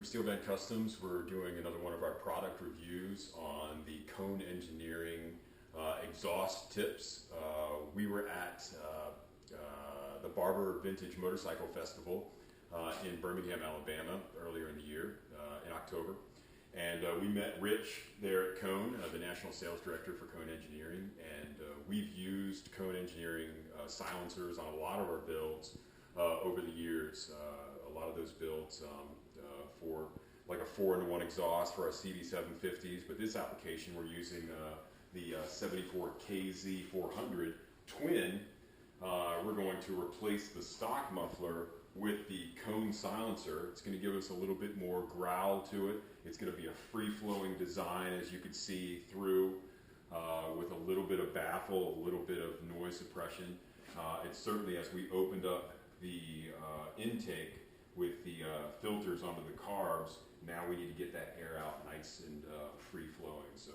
Steelband Customs, we're doing another one of our product reviews on the Cone Engineering exhaust tips. We were at the Barber Vintage Motorcycle Festival in Birmingham, Alabama earlier in the year, in October. And we met Rich there at Cone, the National Sales Director for Cone Engineering, and we've used Cone Engineering silencers on a lot of our builds over the years. A lot of those builds for like a 4-in-1 exhaust for our CB750s, but this application we're using the 74KZ400 twin. We're going to replace the stock muffler with the Cone silencer. It's going to give us a little bit more growl to it. It's going to be a free-flowing design, as you can see through, with a little bit of baffle, a little bit of noise suppression. It's certainly, as we opened up the intake with the filters onto the carbs, now we need to get that air out nice and free-flowing. So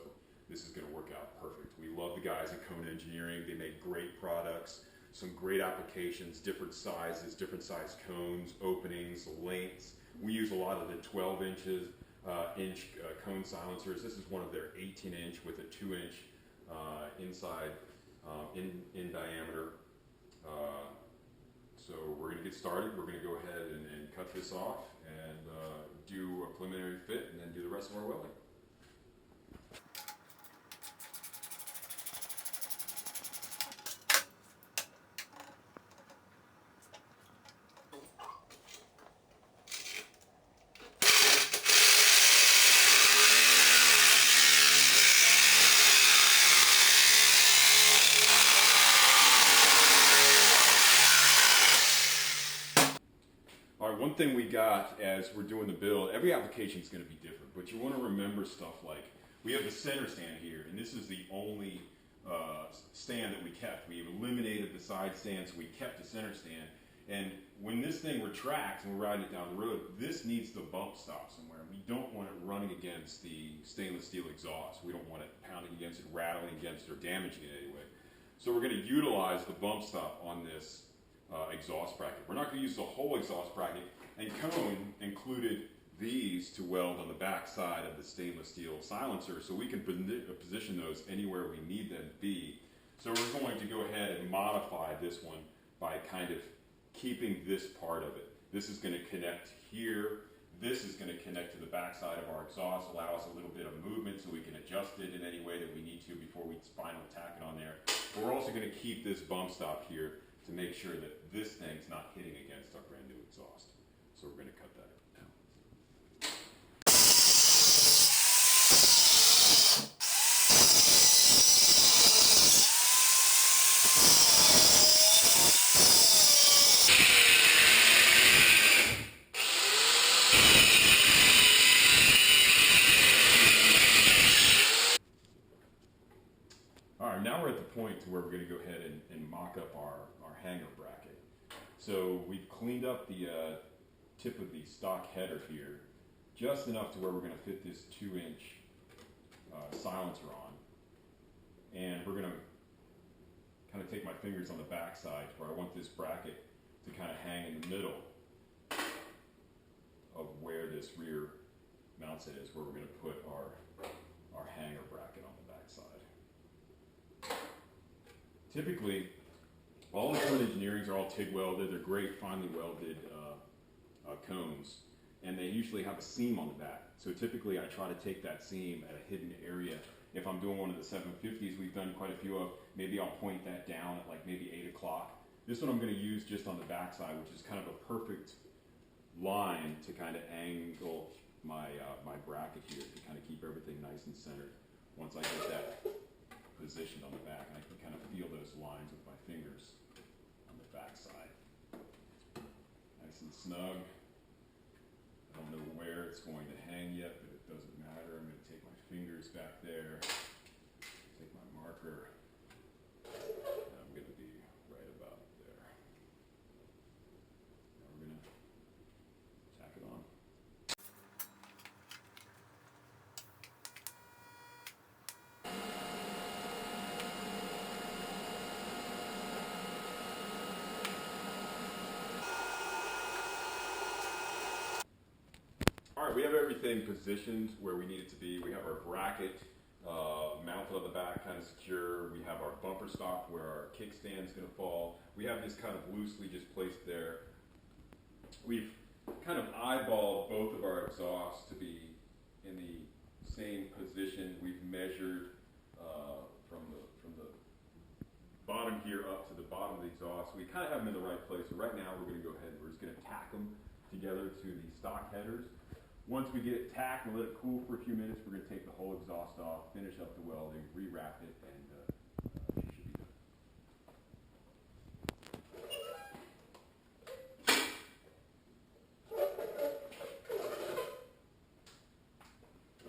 this is going to work out perfect. We love the guys at Cone Engineering. They make great products, some great applications, different sizes, different size cones, openings, lengths. We use a lot of the 12-inch cone silencers. This is one of their 18-inch with a 2-inch inside in diameter. So we're going to get started. We're going to go ahead and cut this off and do a preliminary fit and then do the rest of our welding. One thing we got as we're doing the build, every application is going to be different, but you want to remember stuff like, we have the center stand here, and this is the only stand that we kept. We eliminated the side stands, we kept the center stand, and when this thing retracts and we're riding it down the road, this needs to bump stop somewhere. We don't want it running against the stainless steel exhaust. We don't want it pounding against it, rattling against it, or damaging it anyway. So we're going to utilize the bump stop on this exhaust bracket. We're not going to use the whole exhaust bracket, and Cone included these to weld on the back side of the stainless steel silencer, so we can position those anywhere we need them to be. So we're going to go ahead and modify this one by kind of keeping this part of it. This is going to connect here. This is going to connect to the back side of our exhaust, allow us a little bit of movement so we can adjust it in any way that we need to before we final tack it on there. But we're also going to keep this bump stop here to make sure that this thing's not hitting against our brand new exhaust. So we're going to cut that now. All right, now we're at the point to where we're going to go ahead and mock up our hanger bracket. So we've cleaned up the tip of the stock header here just enough to where we're going to fit this 2-inch silencer on, and we're going to kind of take my fingers on the back side where I want this bracket to kind of hang in the middle of where this rear mounts it is, where we're going to put our hanger bracket on the back side. Typically, all the Cone Engineerings are all TIG welded. They're great, finely welded cones, and they usually have a seam on the back. So typically I try to take that seam at a hidden area. If I'm doing one of the 750s, we've done quite a few of, maybe I'll point that down at like maybe 8 o'clock. This one I'm going to use just on the back side, which is kind of a perfect line to kind of angle my bracket here to kind of keep everything nice and centered. Once I get that positioned on the back, and I can kind of feel those lines with my fingers on the back side. Nice and snug. I don't know where it's going to hang yet, but it doesn't matter. I'm going to take my fingers back there, take my marker, and I'm going to be right about there. Now we're going to tack it on. right, we have everything positioned where we need it to be. We have our bracket mounted on the back, kind of secure. We have our bumper stock where our kickstand is going to fall. We have this kind of loosely just placed there. We've kind of eyeballed both of our exhausts to be in the same position. We've measured from the bottom here up to the bottom of the exhaust. We kind of have them in the right place. So right now we're going to go ahead and we're just going to tack them together to the stock headers. Once we get it tacked and let it cool for a few minutes, we're going to take the whole exhaust off, finish up the welding, rewrap it, and it should be done.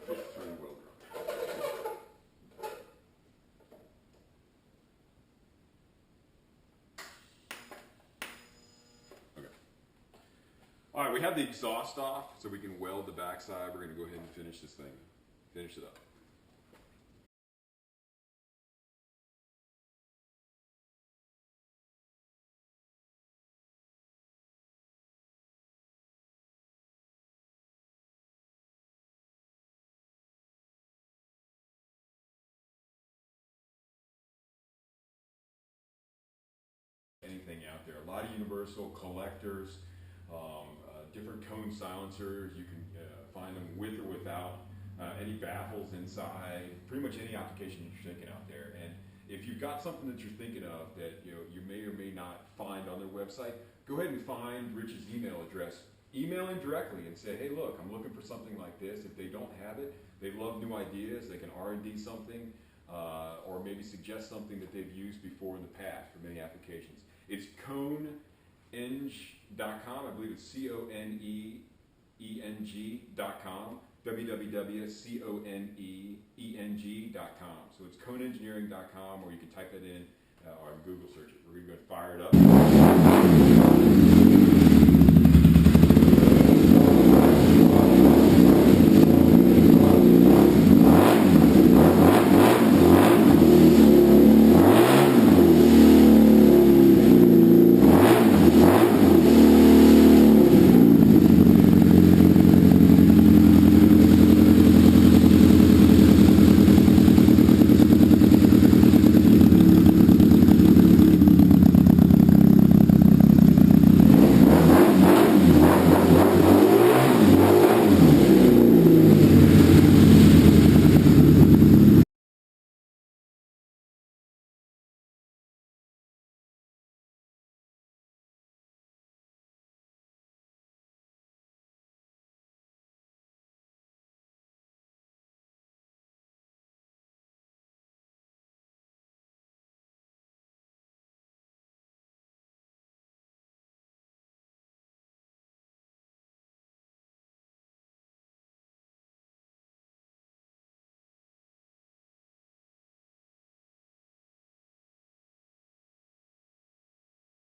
Just turn the welder on. Okay. All right, we have the exhaust off, so we can weld the backside. We're going to go ahead and finish this thing. Finish it up. Anything out there. A lot of universal collectors, different cone silencers. You can find them with or without any baffles inside. Pretty much any application you're thinking out there. And if you've got something that you're thinking of that you may or may not find on their website, go ahead and find Rich's email address. Email him directly and say, hey, look, I'm looking for something like this. If they don't have it, they love new ideas. They can R&D something or maybe suggest something that they've used before in the past for many applications. It's ConeEng.com. I believe it's ConeEng.com. www.coneeng.com. So it's coneengineering.com, or you can type that in or Google search it. We're going to fire it up.